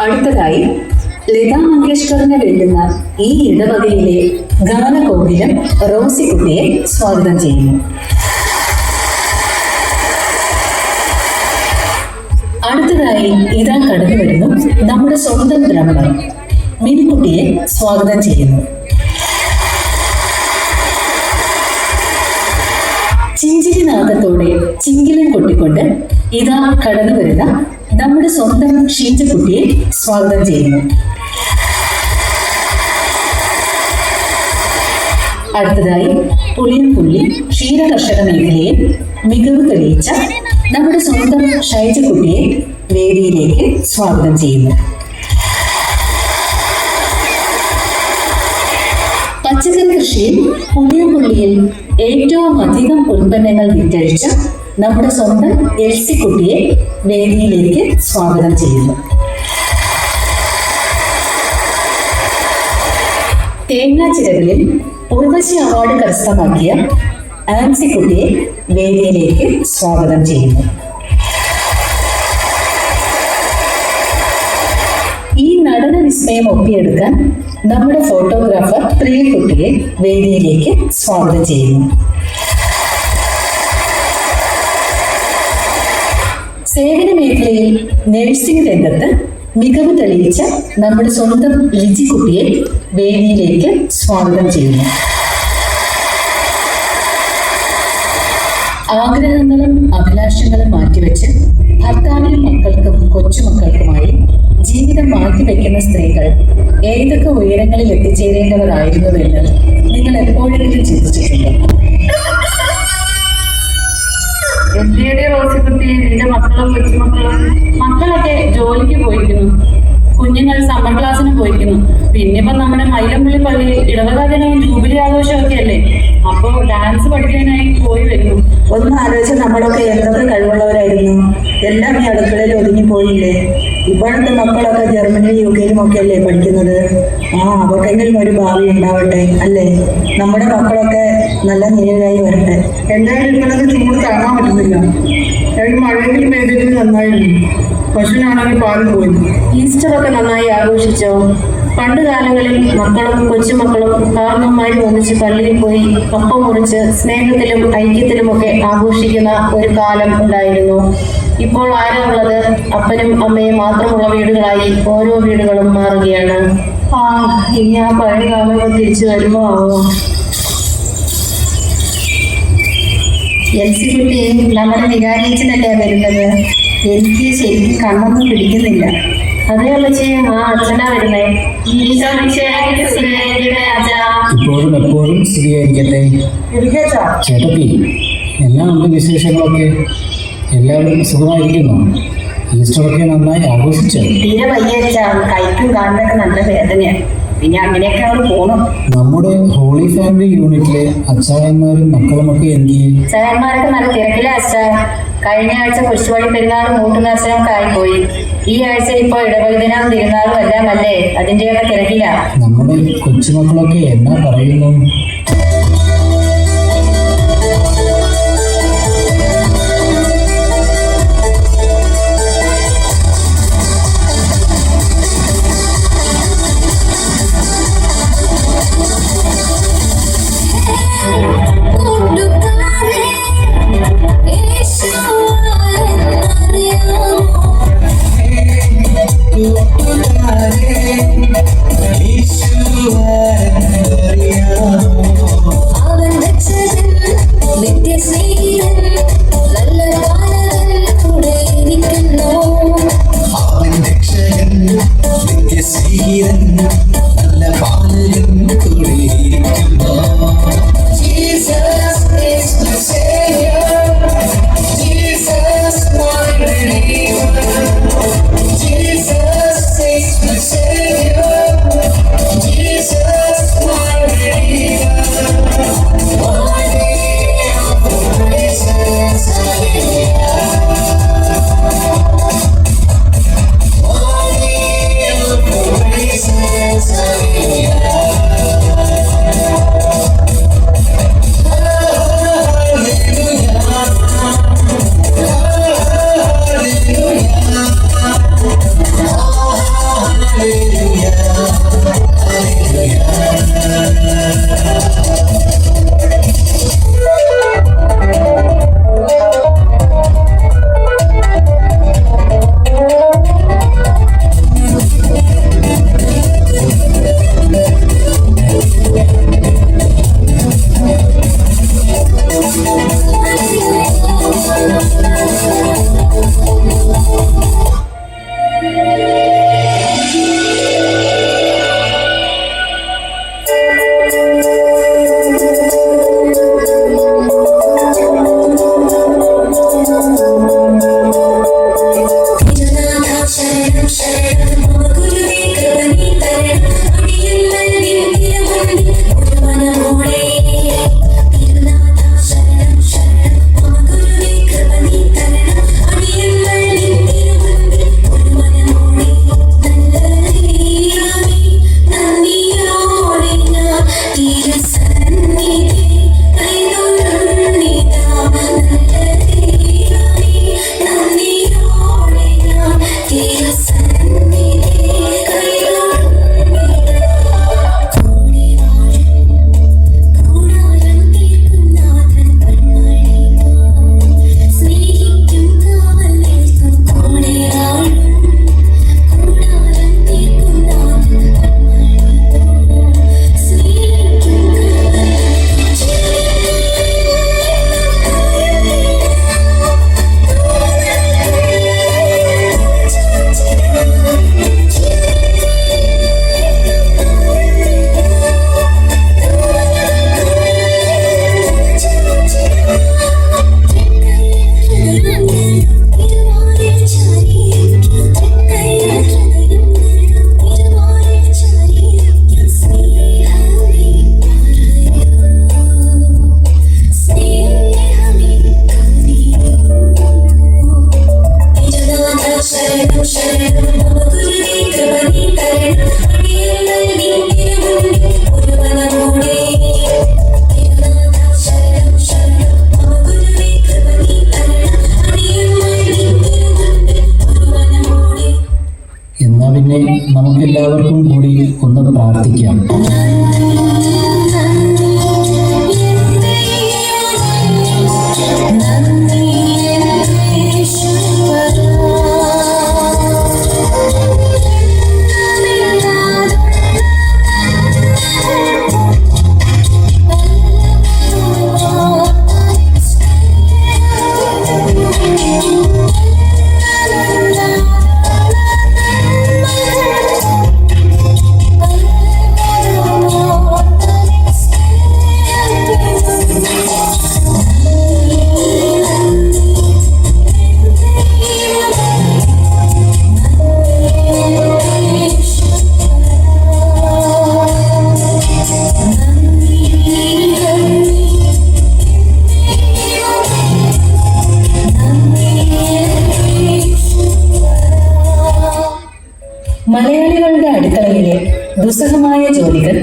അടുത്തതായി ലതാ മങ്കേഷ്കറിനെ വെല്ലുന്ന ഈ ഇടവകയിലെ ഗാനകോകിലം റോസിക്കുട്ടിയെ സ്വാഗതം ചെയ്യുന്നു. അടുത്തതായി ഇതാ കടന്നു വരുന്നു നമ്മുടെ സ്വന്തം ഡ്രമ്മർ മിനിക്കുട്ടിയെ സ്വാഗതം ചെയ്യുന്നു. ചിഞ്ചിരിനാദത്തോടെ ചിങ്കിലം കൊട്ടിക്കൊണ്ട് ഇതാ കടന്നു വരുന്ന നമ്മുടെ സ്വന്തം ഷീജക്കുട്ടിയെ സ്വാഗതം ചെയ്യുന്നു. അടുത്തതായി പുളിയൻപുള്ളി ക്ഷീരകർഷക മേഖലയിൽ മികവ് തെളിയിച്ച നമ്മുടെ സ്വന്തം ഷൈജക്കുട്ടിയെ വേദിയിലേക്ക് സ്വാഗതം ചെയ്യുന്നു. പച്ചക്കറി കൃഷിയിൽ പുളിയൻപുള്ളിയിൽ ഏറ്റവും അധികം ഉൽപ്പന്നങ്ങൾ വിറ്റഴിച്ച നമ്മുടെ സ്വന്തം എൽസിക്കുട്ടിയെ വേദിയിലേക്ക് സ്വാഗതം ചെയ്യുന്നു. തേങ്ങാച്ചിരകളിൽ ഉർവശി അവാർഡ് കരസ്ഥമാക്കിയ ആൻസിക്കുട്ടിയെ വേദിയിലേക്ക് സ്വാഗതം ചെയ്യുന്നു. ഈ നടന വിസ്മയം ഒപ്പിയെടുക്കാൻ നമ്മുടെ ഫോട്ടോഗ്രാഫർ പ്രിയക്കുട്ടിയെ വേദിയിലേക്ക് സ്വാഗതം ചെയ്യുന്നു. സേവന മേഖലയിൽ നഴ്സിംഗ് രംഗത്ത് മികവ് തെളിയിച്ച നമ്മുടെ സ്വന്തം ലിജിക്കുട്ടിയെ വേദിയിലേക്ക് സ്വാഗതം ചെയ്യുന്നു. ആഗ്രഹങ്ങളും അഭിലാഷങ്ങളും മാറ്റിവെച്ച് ഭർത്താവിനും മക്കൾക്കും കൊച്ചുമക്കൾക്കുമായി ജീവിതം മാറ്റിവെക്കുന്ന സ്ത്രീകൾ ഏതൊക്കെ ഉയരങ്ങളിൽ എത്തിച്ചേരേണ്ടവരായിരുന്നുവെന്ന് നിങ്ങൾ എപ്പോഴെങ്കിലും ചിന്തിച്ചിട്ടുണ്ടോ? എന്തിയുടെ റോസിക്കുട്ടി, നിന്റെ മക്കളും കൊച്ചുമക്കളും മക്കളൊക്കെ ജോലിക്ക് പോയിരിക്കുന്നു, കുഞ്ഞുങ്ങൾ സമ്മർ ക്ലാസ്സിന് പോയിരിക്കുന്നു. പിന്നെ ഇപ്പൊ നമ്മുടെ മൈലമ്പള്ളി പള്ളി ഇടവക ദിനവും ജൂബിലി ആഘോഷമൊക്കെ അല്ലേ, അപ്പോ ഡാൻസ് പഠിക്കാനായി പോയി വരുന്നു. ഒന്ന് ആലോചിച്ച് നമ്മളൊക്കെ എന്തൊക്കെ കഴിവുള്ളവരായിരുന്നു. എല്ലാം ഈ അടുക്കളയിൽ ഒതുങ്ങി പോയില്ലേ. ഇപ്പോഴത്തെ മക്കളൊക്കെ ജർമ്മനിയിലും UK ഒക്കെ അല്ലേ പഠിക്കുന്നത്. അവർക്കെങ്കിലും ഒരു ഭാവി ഉണ്ടാവട്ടെ അല്ലേ. നമ്മുടെ മക്കളൊക്കെ നല്ല നിലയിലായി വരട്ടെ. എന്തായാലും ഇപ്പോഴത്തെ ചൂട് താങ്ങാൻ പറ്റുന്നില്ല. മഴയെങ്കിലും പെയ്തെങ്കിലും നന്നായിരുന്നു. പശുവിനാണെങ്കിൽ പാലും പോയി. ഈസ്റ്ററൊക്കെ നന്നായി ആഘോഷിച്ചോ? പണ്ട് കാലങ്ങളിൽ മക്കളും കൊച്ചുമക്കളും കാരണന്മാരും ഒന്നിച്ച് പള്ളിയിൽ പോയി അപ്പം മുറിച്ച് സ്നേഹത്തിലും ഐക്യത്തിലുമൊക്കെ ആഘോഷിക്കുന്ന ഒരു കാലം ഉണ്ടായിരുന്നു. ഇപ്പോൾ ആരാ ഉള്ളത്? അപ്പനും അമ്മയും മാത്രമുള്ള വീടുകളായി ഓരോ വീടുകളും മാറുകയാണ്. ഇനി ആ പഴയ കാലമൊക്കെ തിരിച്ചു വരുമോ ആവോ? എൽസിക്കുട്ടി, നമ്മുടെ വികാരിച്ചതല്ലേ വരുന്നത്. എനിക്ക് ശരിക്കും കണ്ണൊന്നും പിടിക്കുന്നില്ല. അതേ അമ്മച്ചി, അച്ഛനാ വരുന്നേ. ഇപ്പോഴും എപ്പോഴും സ്ഥിരീകരിക്കട്ടെ. ചേട്ടത്തി, എന്നാ ഉണ്ട് വിശേഷങ്ങളൊക്കെ? എല്ലാവരും സുഖമായിരിക്കുന്നു? ഈസ്റ്ററൊക്കെ നന്നായി ആഘോഷിച്ചോ? തീരെ വയ്യച്ച, കൈക്കും കാലിനൊക്കെ നല്ല വേദനയാണ്. പിന്നെ അങ്ങനെയൊക്കെ അവർ പോകണം. നമ്മുടെ ഹോളി ഫാമിലി യൂണിറ്റിലെ അച്ചായന്മാരും മക്കളുമൊക്കെ എന്ത് ചെയ്യും? അച്ചായന്മാരൊക്കെ നല്ല തിരക്കിലെ അച്ഛ. കഴിഞ്ഞ ആഴ്ച കുരിശുപള്ളി പെരുന്നാളും മൂട്ടുനേർച്ചയൊക്കെ ആയിപ്പോയി. ഈ ആഴ്ച ഇപ്പൊ ഇടവകദിനവും തിരുനാളും എല്ലാം അല്ലേ, അതിന്റെയൊക്കെ തിരക്കില. നമ്മുടെ കൊച്ചുമക്കളൊക്കെ എന്നാ പറയുന്നു? എന്നാ പിന്നെ നമുക്കെല്ലാവർക്കും കൂടി ഒന്ന് പ്രാർത്ഥിക്കാം. മലയാളികളുടെ അടുക്കളയിലെ ദുസ്സഹമായ ജോലികൾ